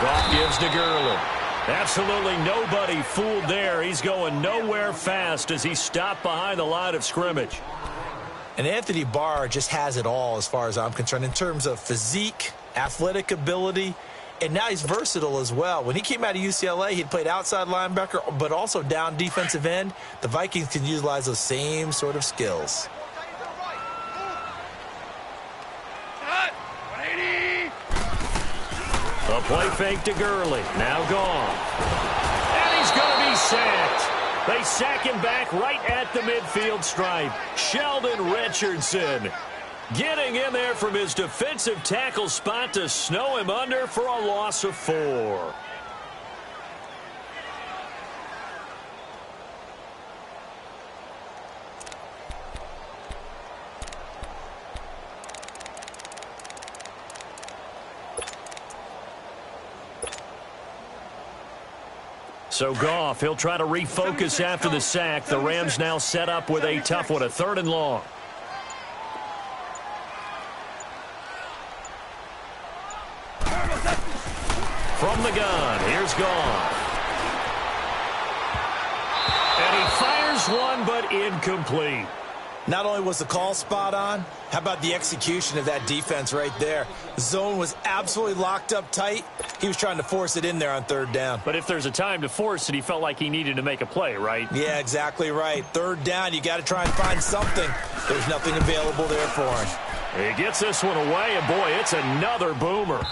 Goff gives to Gurley. Absolutely nobody fooled there. He's going nowhere fast as he stopped behind the line of scrimmage. And Anthony Barr just has it all as far as I'm concerned in terms of physique, athletic ability, and now he's versatile as well. When he came out of UCLA, he'd played outside linebacker, but also down defensive end. The Vikings can utilize those same sort of skills. A play fake to Gurley. Now gone. And he's going to be sacked. They sack him back right at the midfield stripe. Sheldon Richardson getting in there from his defensive tackle spot to snow him under for a loss of 4. So Goff, he'll try to refocus after the sack. The Rams now set up with a tough one, a 3rd and long. From the gun, here's Goff. And he fires one, but incomplete. Not only was the call spot on, how about the execution of that defense right there? The zone was absolutely locked up tight. He was trying to force it in there on 3rd down. But if there's a time to force it, he felt like he needed to make a play, right? Yeah, exactly right. 3rd down, you got to try and find something. There's nothing available there for him. He gets this one away, and boy, it's another boomer.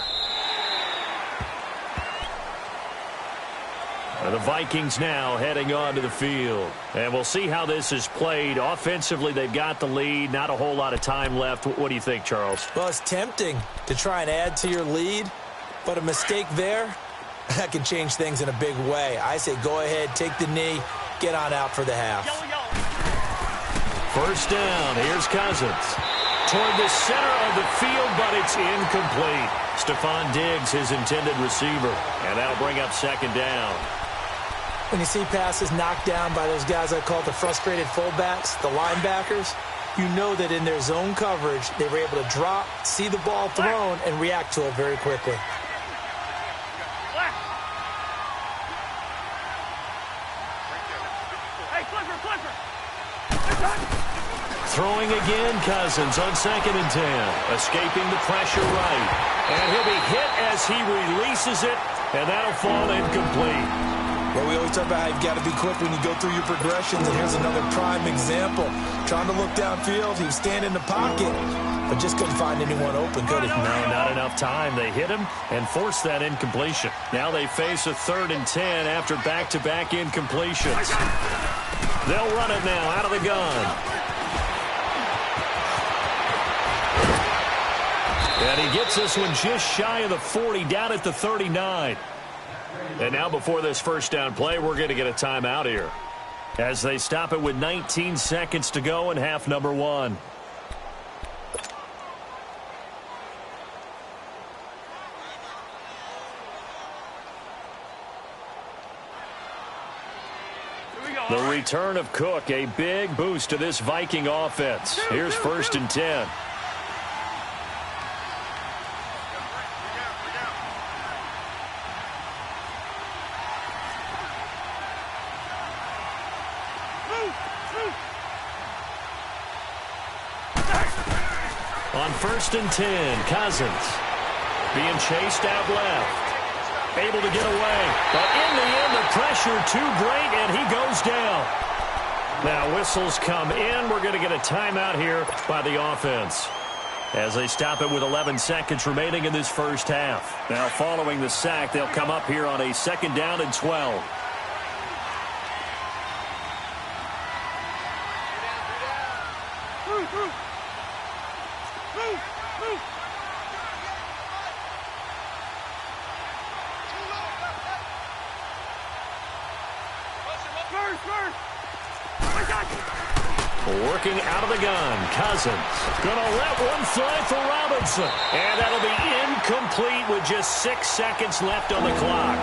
And the Vikings now heading onto the field. And we'll see how this is played. Offensively, they've got the lead. Not a whole lot of time left. What do you think, Charles? Well, it's tempting to try and add to your lead, but a mistake there, that can change things in a big way. I say go ahead, take the knee, get on out for the half. 1st down. Here's Cousins. Toward the center of the field, but it's incomplete. Stephon Diggs, his intended receiver. And that'll bring up 2nd down. When you see passes knocked down by those guys I call the frustrated fullbacks, the linebackers, you know that in their zone coverage, they were able to drop, see the ball thrown, and react to it very quickly. Throwing again, Cousins on 2nd and 10. Escaping the pressure right. And he'll be hit as he releases it, and that'll fall incomplete. Well, we always talk about how you've got to be quick when you go through your progressions, and here's another prime example. Trying to look downfield, he was standing in the pocket, but just couldn't find anyone open, could he? No, not enough time. They hit him and forced that incompletion. Now they face a 3rd and 10 after back-to-back incompletions. They'll run it now out of the gun. And he gets this one just shy of the 40, down at the 39. And now before this 1st down play, we're going to get a timeout here as they stop it with 19 seconds to go in half number 1. The return of Cook, a big boost to this Viking offense. Here's 1st and 10. On 1st and 10, Cousins being chased out left. Able to get away. But in the end, the pressure too great, and he goes down. Now whistles come in. We're going to get a timeout here by the offense as they stop it with 11 seconds remaining in this 1st half. Now following the sack, they'll come up here on a 2nd down and 12. Working out of the gun, Cousins. Gonna let one fly for Robinson. And that'll be incomplete with just 6 seconds left on the clock.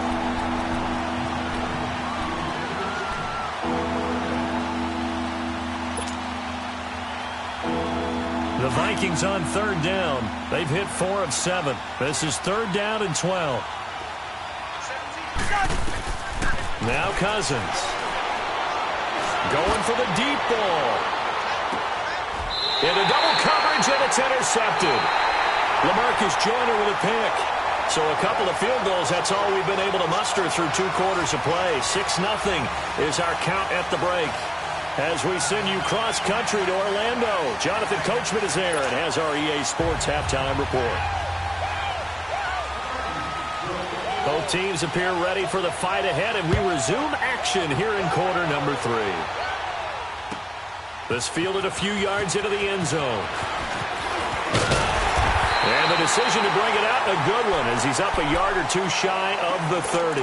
The Vikings on 3rd down. They've hit 4 of 7. This is 3rd down and 12. Now Cousins. Going for the deep ball. Into double coverage, and it's intercepted. LaMarcus Joyner with a pick. So a couple of field goals, that's all we've been able to muster through 2 quarters of play. 6-0 is our count at the break. As we send you cross-country to Orlando, Jonathan Coachman is there and has our EA Sports halftime report. Both teams appear ready for the fight ahead, and we resume action here in quarter number 3. This fielded a few yards into the end zone. And the decision to bring it out, a good one, as he's up a yard or 2 shy of the 30.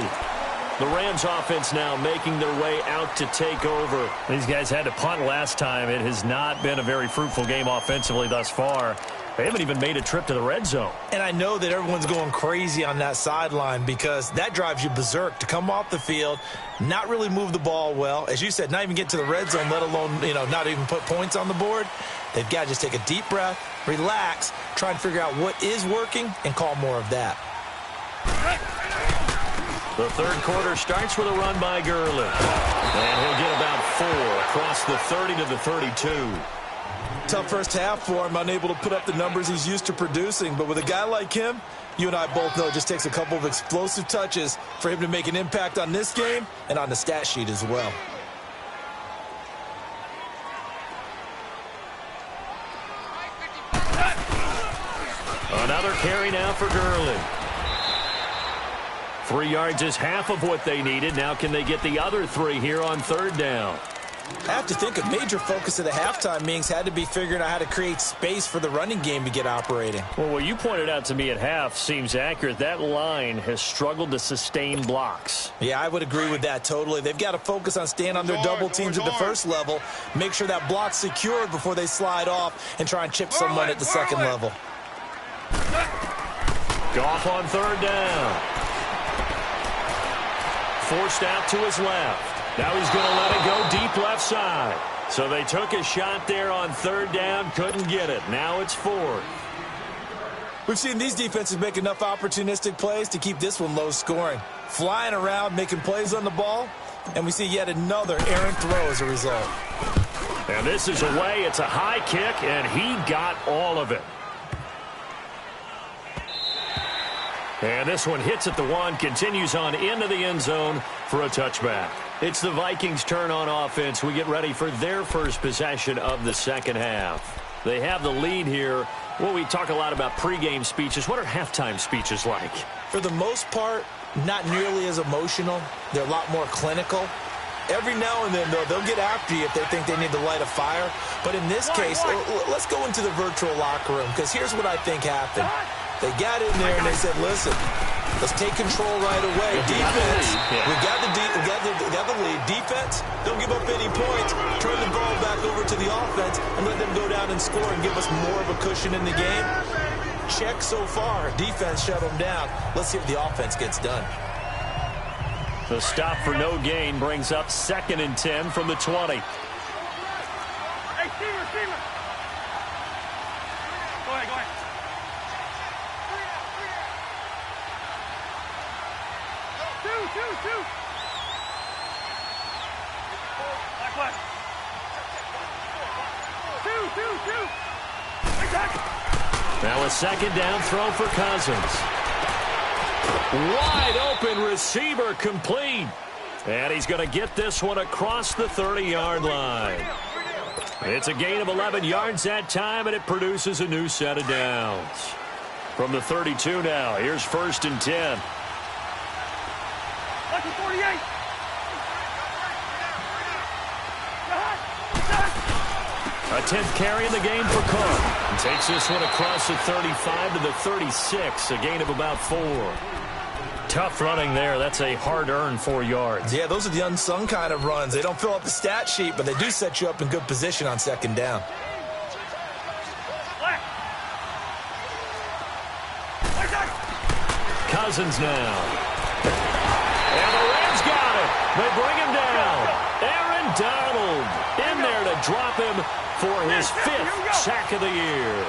The Rams offense now making their way out to take over. These guys had to punt last time. It has not been a very fruitful game offensively thus far. They haven't even made a trip to the red zone. And I know that everyone's going crazy on that sideline because that drives you berserk to come off the field, not really move the ball well. As you said, not even get to the red zone, let alone, not even put points on the board. They've got to just take a deep breath, relax, try and figure out what is working, and call more of that. The third quarter starts with a run by Gurley. And he'll get about 4 across the 30 to the 32. Tough first half for him, unable to put up the numbers he's used to producing. But with a guy like him, you and I both know it just takes a couple of explosive touches for him to make an impact on this game and on the stat sheet as well. Another carry now for Gurley. 3 yards is half of what they needed. Now can they get the other 3 here on third down? I have to think a major focus of the halftime meetings had to be figuring out how to create space for the running game to get operating. Well, what you pointed out to me at half seems accurate. That line has struggled to sustain blocks. Yeah, I would agree with that totally. They've got to focus on staying on their double teams at the first level, make sure that block's secured before they slide off and try and chip someone at the second level. Goff on third down. Forced out to his left. Now he's going to let it go deep left side. So they took a shot there on third down, couldn't get it. Now it's 4th. We've seen these defenses make enough opportunistic plays to keep this one low scoring. Flying around, making plays on the ball, and we see yet another errant throw as a result. And this is away. It's a high kick, and he got all of it. And this one hits at the 1, continues on into the end zone for a touchback. It's the Vikings' turn on offense. We get ready for their first possession of the second half. They have the lead here. Well, we talk a lot about pregame speeches. What are halftime speeches like? For the most part, not nearly as emotional. They're a lot more clinical. Every now and then, though, they'll get after you if they think they need to light a fire. But in this case, let's go into the virtual locker room, because here's what I think happened. They got in there and they said, listen, let's take control right away. Defense, we got the lead. Defense, don't give up any points. Turn the ball back over to the offense and let them go down and score and give us more of a cushion in the game. Check so far. Defense shut them down. Let's see if the offense gets done. The stop for no gain brings up 2nd and 10 from the 20. Hey, receiver. Go ahead. Two. Like what? Two. Now a 2nd down throw for Cousins. Wide open receiver complete. And he's going to get this one across the 30-yard line. It's a gain of 11 yards that time, and it produces a new set of downs. From the 32 now, here's 1st and 10. Like 48. A 10th carry in the game for Cook. And takes this one across the 35 to the 36, a gain of about 4. Tough running there. That's a hard-earned 4 yards. Yeah, those are the unsung kind of runs. They don't fill up the stat sheet, but they do set you up in good position on 2nd down. Cousins now. And the Rams got it. They bring him down. Aaron Donald in there to drop him for his 5th sack of the year.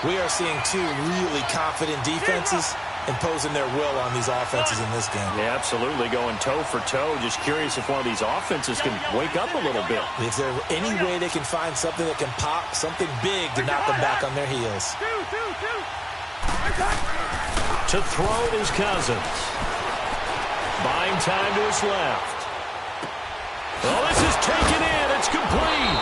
We are seeing 2 really confident defenses imposing their will on these offenses in this game. Yeah, absolutely, going toe for toe. Just curious if one of these offenses can wake up a little bit. If there any way they can find something that can pop, something big to knock them back on their heels. To throw is Cousins. Buying time to his left. Oh, this is taken in. It's complete.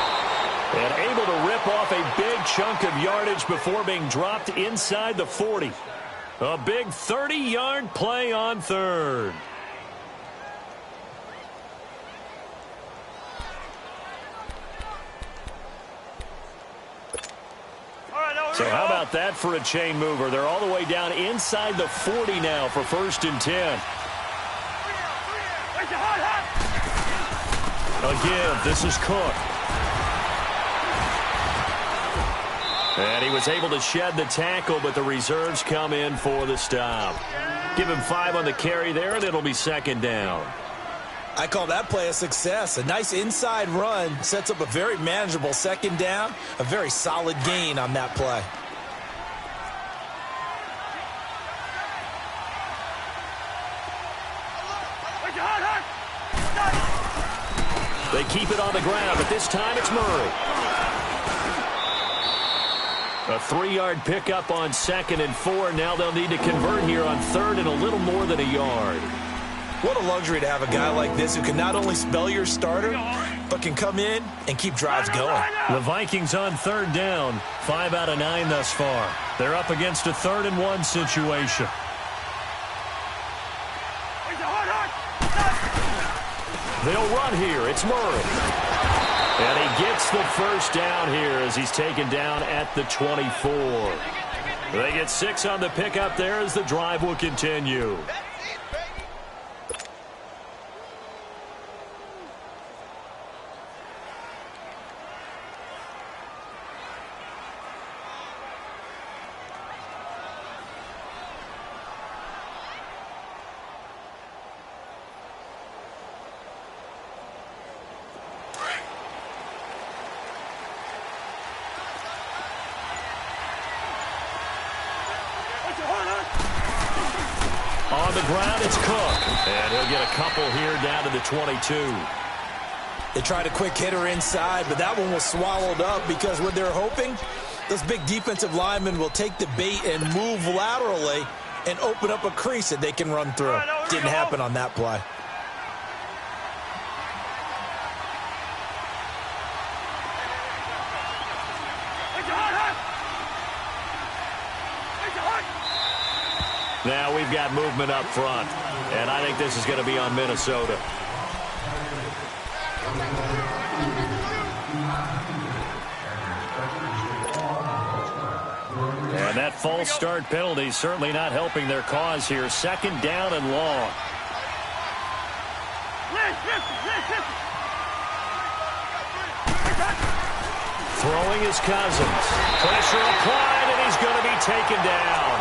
And able to rip off a big chunk of yardage before being dropped inside the 40. A big 30-yard play on third. So how about that for a chain mover? They're all the way down inside the 40 now for 1st and 10. Again, this is Cook. And he was able to shed the tackle, but the reserves come in for the stop. Give him 5 on the carry there, and it'll be 2nd down. I call that play a success. A nice inside run sets up a very manageable 2nd down. A very solid gain on that play. They keep it on the ground, but this time it's Murray. A 3-yard pickup on 2nd and 4. Now they'll need to convert here on 3rd and a little more than a yard. What a luxury to have a guy like this who can not only spell your starter, but can come in and keep drives going. The Vikings on 3rd down. 5 out of 9 thus far. They're up against a 3rd and 1 situation. They'll run here. It's Murray. And he gets the 1st down here as he's taken down at the 24. They get 6 on the pickup there as the drive will continue. On the ground, it's Cook. And he'll get a couple here down to the 22. They tried a quick hitter inside, but that one was swallowed up because what they're hoping, those big defensive linemen will take the bait and move laterally and open up a crease that they can run through. Didn't happen on that play. Now we've got movement up front, and I think this is going to be on Minnesota. And that false start penalty certainly not helping their cause here. 2nd down and long. Throwing is Cousins. Pressure applied, and he's going to be taken down.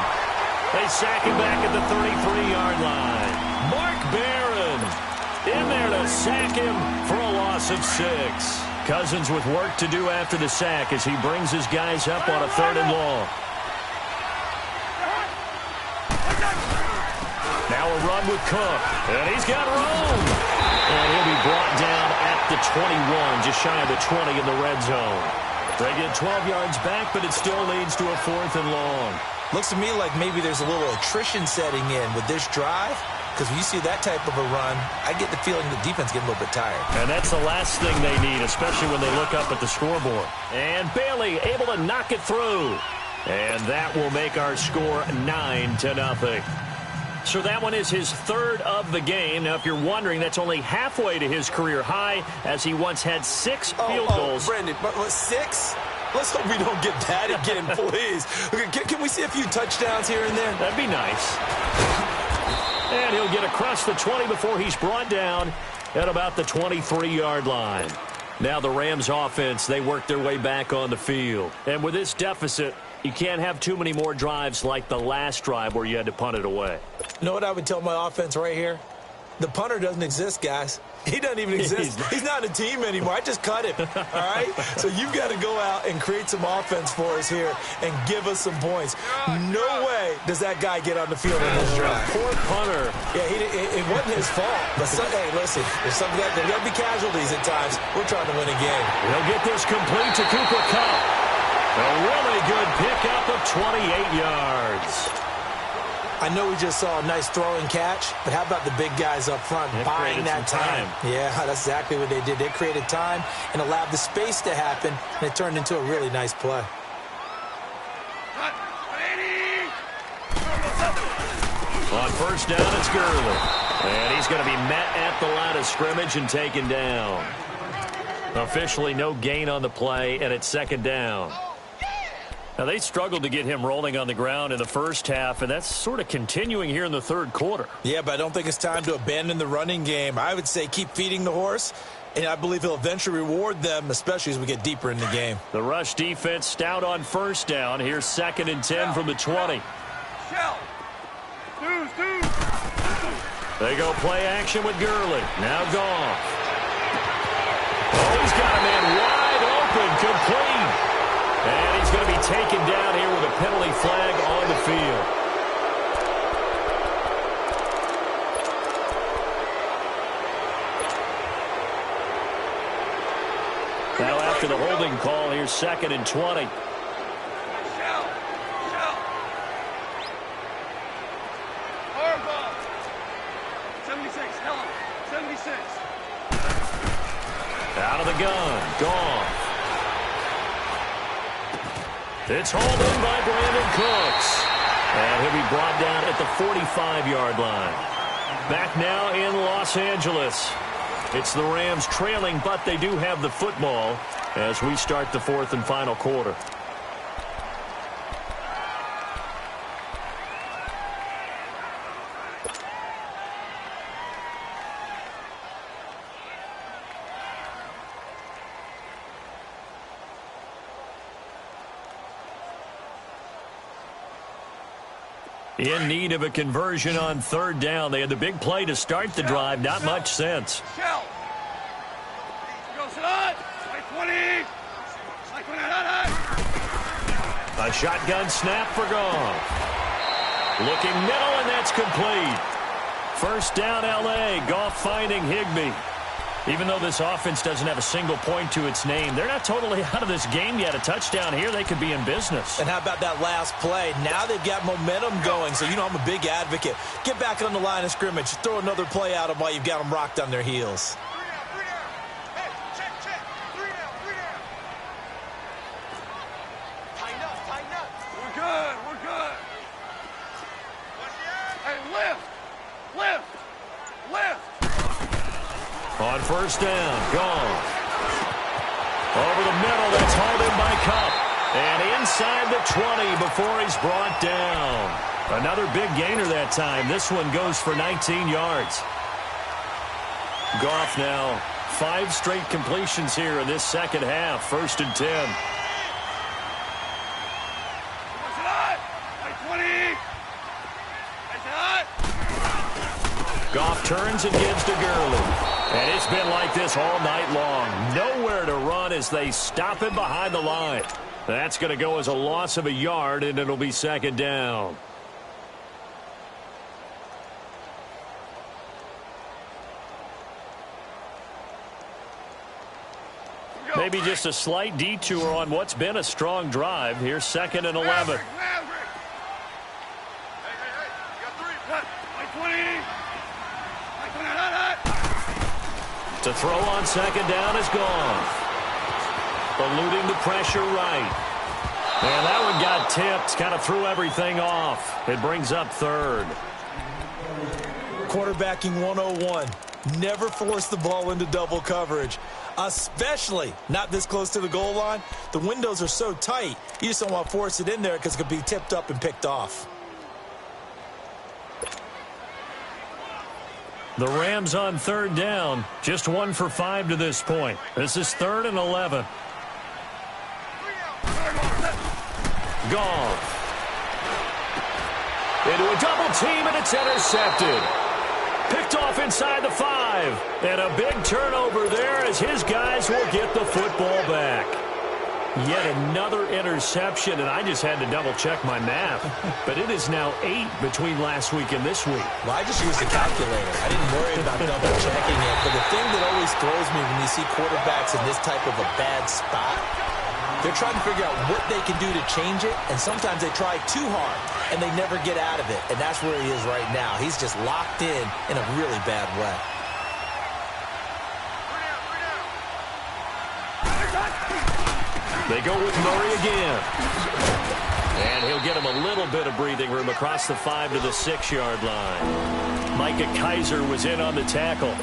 They sack him back at the 33-yard line. Mark Barron in there to sack him for a loss of 6. Cousins with work to do after the sack as he brings his guys up on a 3rd and long. Now a run with Cook, and he's got room. And he'll be brought down at the 21, just shy of the 20 in the red zone. They get 12 yards back, but it still leads to a 4th and long. Looks to me like maybe there's a little attrition setting in with this drive, because when you see that type of a run, I get the feeling the defense getting a little bit tired. And that's the last thing they need, especially when they look up at the scoreboard. And Bailey able to knock it through. And that will make our score 9-0. So that one is his 3rd of the game. Now, if you're wondering, that's only halfway to his career high, as he once had 6 field goals. Brendan, but 6? Let's hope we don't get that again, please. Can we see a few touchdowns here and there? That'd be nice. And he'll get across the 20 before he's brought down at about the 23-yard line. Now the Rams offense, they work their way back on the field. And with this deficit, you can't have too many more drives like the last drive where you had to punt it away. You know what I would tell my offense right here? The punter doesn't exist, guys. He doesn't even exist. He's not a team anymore. I just cut him, all right? So you've got to go out and create some offense for us here and give us some points. No way does that guy get on the field in this drive. Poor punter. Yeah, it wasn't his fault. But, hey, listen, there's going to be casualties at times. We're trying to win a game. He'll get this complete to Cooper Kupp. A really good pickup of 28 yards. I know we just saw a nice throwing catch, but how about the big guys up front buying that time? Yeah, that's exactly what they did. They created time and allowed the space to happen, and it turned into a really nice play. On first down, it's Gurley. And he's going to be met at the line of scrimmage and taken down. Officially no gain on the play, and it's second down. Now, they struggled to get him rolling on the ground in the first half, and that's sort of continuing here in the third quarter. Yeah, but I don't think it's time to abandon the running game. I would say keep feeding the horse, and I believe he'll eventually reward them, especially as we get deeper in the game. The rush defense stout on first down. Here's 2nd and 10 from the 20. They go play action with Gurley. Now Goff. Oh, he's got a man wide open, complete. And he's going to be taken down here with a penalty flag on the field. Now after the holding call, here's 2nd and 20. Out of the gun, Goff. It's hauled in by Brandon Cooks. And he'll be brought down at the 45-yard line. Back now in Los Angeles. It's the Rams trailing, but they do have the football as we start the 4th and final quarter. In need of a conversion on third down. They had the big play to start the drive. Not much sense. A shotgun snap for Goff. Looking middle, and that's complete. First down, L.A. Goff finding Higbee. Even though this offense doesn't have a single point to its name, they're not totally out of this game yet. A touchdown here, they could be in business. And how about that last play? Now they've got momentum going, so you know I'm a big advocate. Get back on the line of scrimmage. Throw another play at them while you've got them rocked on their heels. On first down, Goff. Over the middle, that's hauled in by Kupp. And inside the 20 before he's brought down. Another big gainer that time. This one goes for 19 yards. Goff now 5 straight completions here in this second half. 1st and 10. Goff turns and gives to Gurley. And it's been like this all night long. Nowhere to run as they stop him behind the line. That's going to go as a loss of a yard, and it'll be 2nd down. Maybe just a slight detour on what's been a strong drive. Here's 2nd and 11. To throw on 2nd down is Goff. Eluding the pressure right. And that one got tipped. Kind of threw everything off. It brings up 3rd. Quarterbacking 101. Never force the ball into double coverage. Especially not this close to the goal line. The windows are so tight. You just don't want to force it in there because it could be tipped up and picked off. The Rams on 3rd down. Just 1 for 5 to this point. This is 3rd and 11. Goff. Into a double team, and it's intercepted. Picked off inside the 5. And a big turnover there as his guys will get the football back. Yet another interception, and I just had to double-check my math. But it is now 8 between last week and this week. Well, I just used the calculator. I didn't worry about double-checking it. But the thing that always throws me when you see quarterbacks in this type of a bad spot, they're trying to figure out what they can do to change it, and sometimes they try too hard, and they never get out of it. And that's where he is right now. He's just locked in a really bad way. They go with Murray again. And he'll get him a little bit of breathing room across the 5 to the 6-yard line. Micah Kaiser was in on the tackle.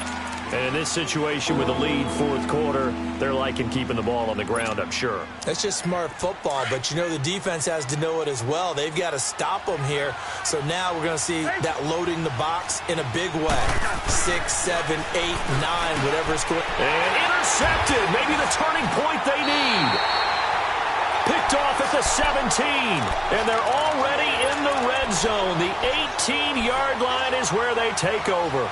And in this situation with a lead fourth quarter, they're liking keeping the ball on the ground, I'm sure. That's just smart football, but you know the defense has to know it as well. They've got to stop them here. So now we're going to see that loading the box in a big way. 6, 7, 8, 9, whatever it's going. And intercepted. Maybe the turning point they need. Picked off at the 17. And they're already in the red zone. The 18-yard line is where they take over.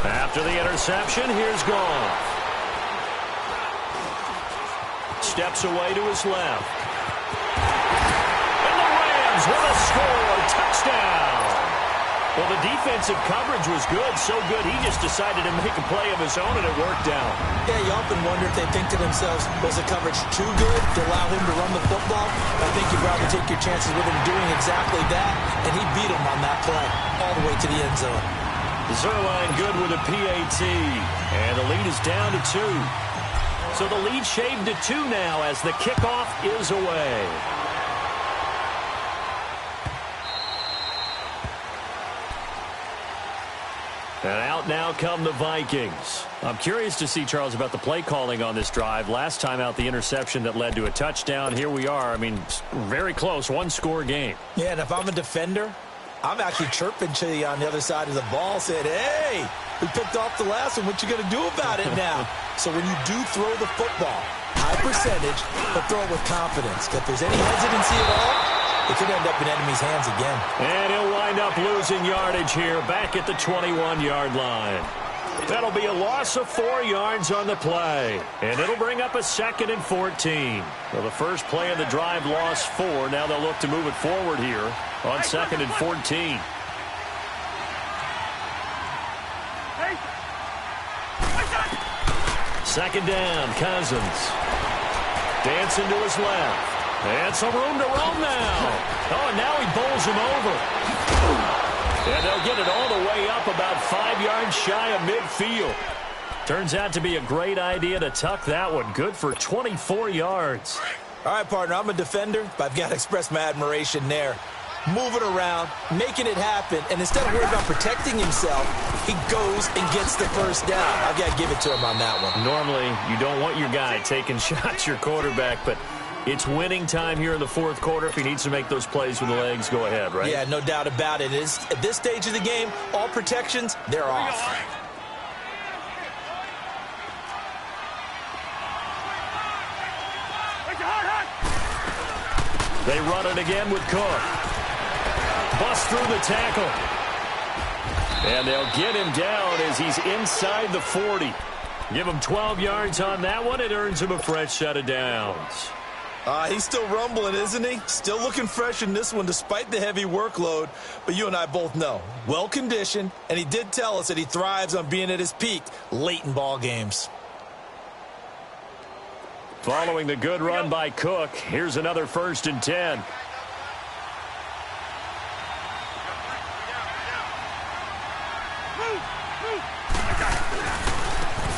After the interception, here's Goff. Steps away to his left. And the Rams with a score. Touchdown. Well, the defensive coverage was good. So good, he just decided to make a play of his own, and it worked out. Yeah, you often wonder if they think to themselves, was the coverage too good to allow him to run the football? I think you'd rather take your chances with him doing exactly that, and he beat him on that play all the way to the end zone. Zerline good with a PAT, and the lead is down to 2. So the lead shaved to 2 now as the kickoff is away. And out now come the Vikings. I'm curious to see, Charles, about the play calling on this drive. Last time out, the interception that led to a touchdown. Here we are. I mean, very close, one-score game. Yeah, and if I'm a defender, I'm actually chirping to you on the other side of the ball, saying, hey, we picked off the last one. What you going to do about it now? So when you do throw the football, high percentage, but throw it with confidence. If there's any hesitancy at all, it could end up in enemy's hands again. And he'll wind up losing yardage here back at the 21-yard line. That'll be a loss of 4 yards on the play. And it'll bring up a 2nd and 14. Well, the first play of the drive lost 4. Now they'll look to move it forward here on 2nd and 14. Second down, Cousins. Dancing to his left. And some room to roam now. Oh, and now he bowls him over. And they'll get it all the way up about 5 yards shy of midfield. Turns out to be a great idea to tuck that one. Good for 24 yards. All right, partner, I'm a defender, but I've got to express my admiration there. Moving around, making it happen, and instead of worrying about protecting himself, he goes and gets the first down. I've got to give it to him on that one. Normally, you don't want your guy taking shots, your quarterback, but it's winning time here in the fourth quarter. If he needs to make those plays with the legs, go ahead, right? Yeah, no doubt about it. At this stage of the game, all protections, they're off. They run it again with Cook. Bust through the tackle. And they'll get him down as he's inside the 40. Give him 12 yards on that one. It earns him a fresh set of downs. He's still rumbling, isn't he? Still looking fresh in this one despite the heavy workload. But you and I both know, well-conditioned, and he did tell us that he thrives on being at his peak late in ball games. Following the good run by Cook, here's another 1st and 10.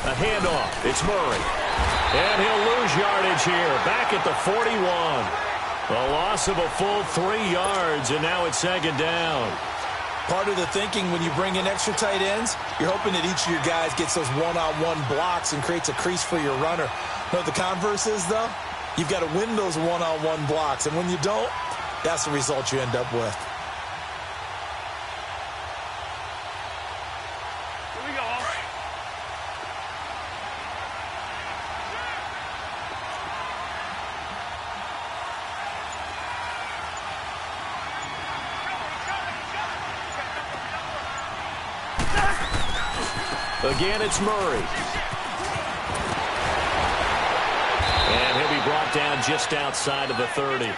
A handoff. It's Murray. And he'll lose yardage here. Back at the 41. A loss of a full 3 yards, and now it's second down. Part of the thinking when you bring in extra tight ends, you're hoping that each of your guys gets those one-on-one blocks and creates a crease for your runner. You know what the converse is, though? You've got to win those one-on-one blocks, and when you don't, that's the result you end up with. Here we go. Again, it's Murray. And he'll be brought down just outside of the 30.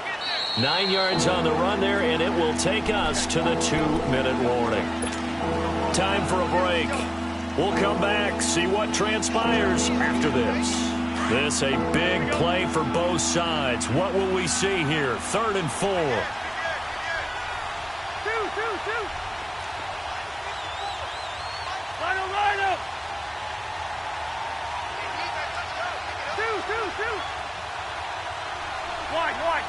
9 yards on the run there, and it will take us to the 2-minute warning. Time for a break. We'll come back, see what transpires after this. This a big play for both sides. What will we see here? 3rd and 4. Two. Line up. Two. Wide.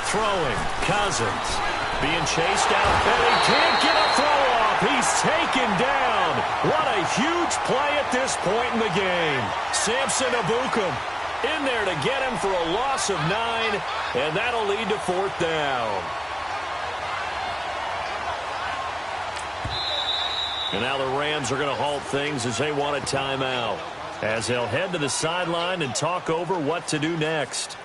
Throwing, Cousins. Being chased out, and he can't get a throw off. He's taken down. What a huge play at this point in the game. Samson Abukum in there to get him for a loss of 9, and that'll lead to 4th down. And now the Rams are going to halt things as they want a timeout, as they'll head to the sideline and talk over what to do next.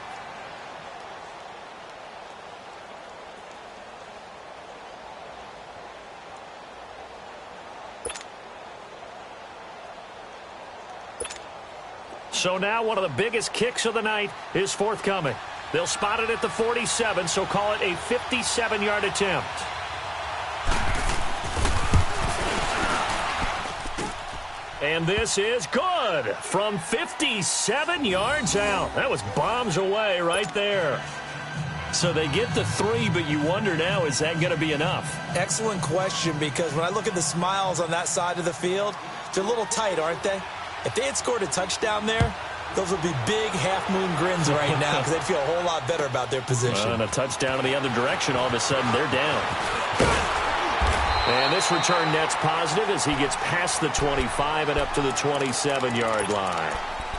So now one of the biggest kicks of the night is forthcoming. They'll spot it at the 47, so call it a 57-yard attempt. And this is good from 57 yards out. That was bombs away right there. So they get the 3, but you wonder now, is that going to be enough? Excellent question, because when I look at the smiles on that side of the field, they're a little tight, aren't they? If they had scored a touchdown there, those would be big half-moon grins right now because they'd feel a whole lot better about their position. And a touchdown in the other direction, all of a sudden they're down. And this return net's positive as he gets past the 25 and up to the 27-yard line.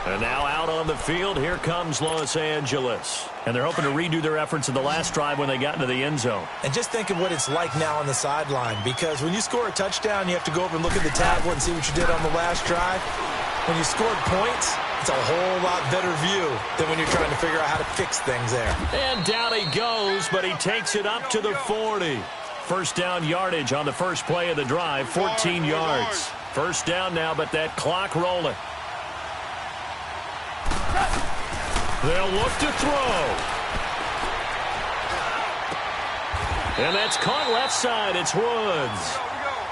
And now out on the field, here comes Los Angeles. And they're hoping to redo their efforts in the last drive when they got into the end zone. And just think of what it's like now on the sideline, because when you score a touchdown, you have to go over and look at the tablet and see what you did on the last drive. When you scored points, it's a whole lot better view than when you're trying to figure out how to fix things there. And down he goes, but he takes it up to the 40. First down yardage on the first play of the drive, 14 yards. First down now, but that clock rolling. They'll look to throw. And that's caught left side. It's Woods.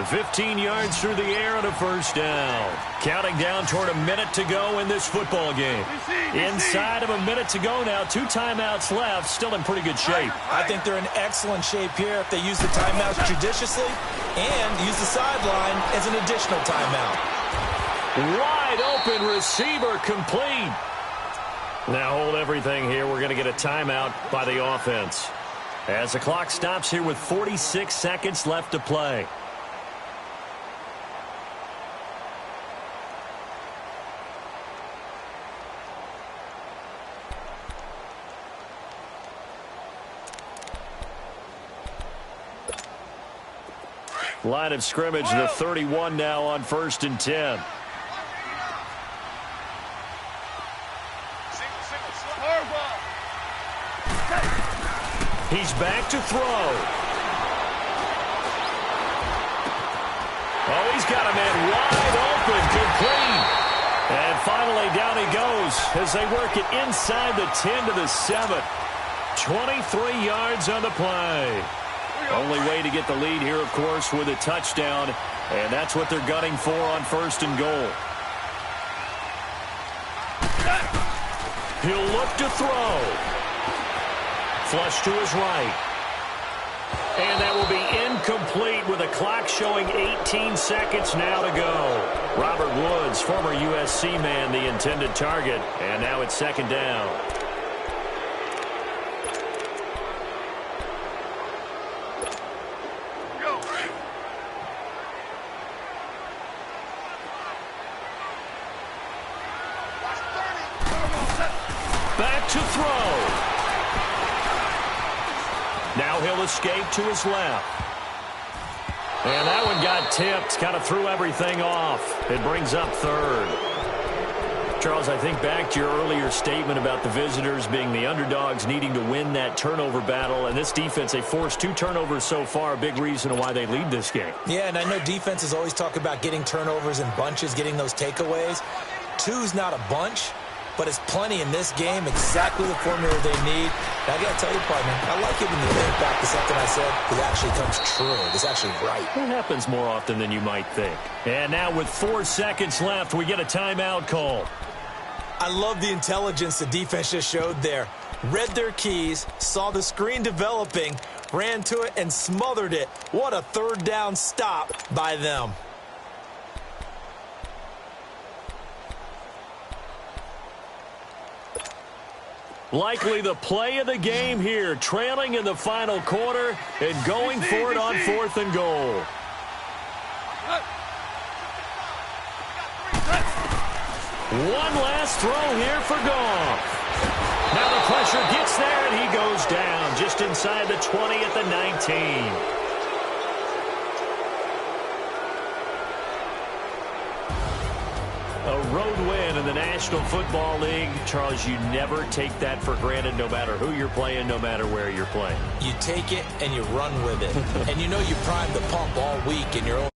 15 yards through the air and a first down. Counting down toward a minute to go in this football game. Inside of a minute to go now. 2 timeouts left. Still in pretty good shape. I think they're in excellent shape here if they use the timeouts judiciously and use the sideline as an additional timeout. Wide open receiver complete. Now hold everything here. We're going to get a timeout by the offense as the clock stops here with 46 seconds left to play. Line of scrimmage, the 31 now on 1st and 10. He's back to throw. Oh, he's got a man wide open, complete. And finally down he goes as they work it inside the 10 to the 7. 23 yards on the play. Only way to get the lead here, of course, with a touchdown. And that's what they're gunning for on 1st and goal. He'll look to throw. Flush to his right. And that will be incomplete with a clock showing 18 seconds now to go. Robert Woods, former USC man, the intended target, and now it's second down. Back to throw. Now he'll escape to his left. And that one got tipped. Kind of threw everything off. It brings up third. Charles, I think back to your earlier statement about the visitors being the underdogs, needing to win that turnover battle. And this defense, they forced 2 turnovers so far, a big reason why they lead this game. Yeah, and I know defenses always talk about getting turnovers in bunches, getting those takeaways. 2's not a bunch, but it's plenty in this game, exactly the formula they need. And I got to tell you, partner, I like it when you think back to something I said that actually comes true. It's actually right. It happens more often than you might think. And now with 4 seconds left, we get a timeout call. I love the intelligence the defense just showed there. Read their keys, saw the screen developing, ran to it, and smothered it. What a third down stop by them. Likely the play of the game here, trailing in the final quarter and going for it on 4th and goal. One last throw here for Goff. Now the pressure gets there, and he goes down just inside the 20 at the 19. A road win in the National Football League. Charles, you never take that for granted, no matter who you're playing, no matter where you're playing. You take it and you run with it. And you know you primed the pump all week in your own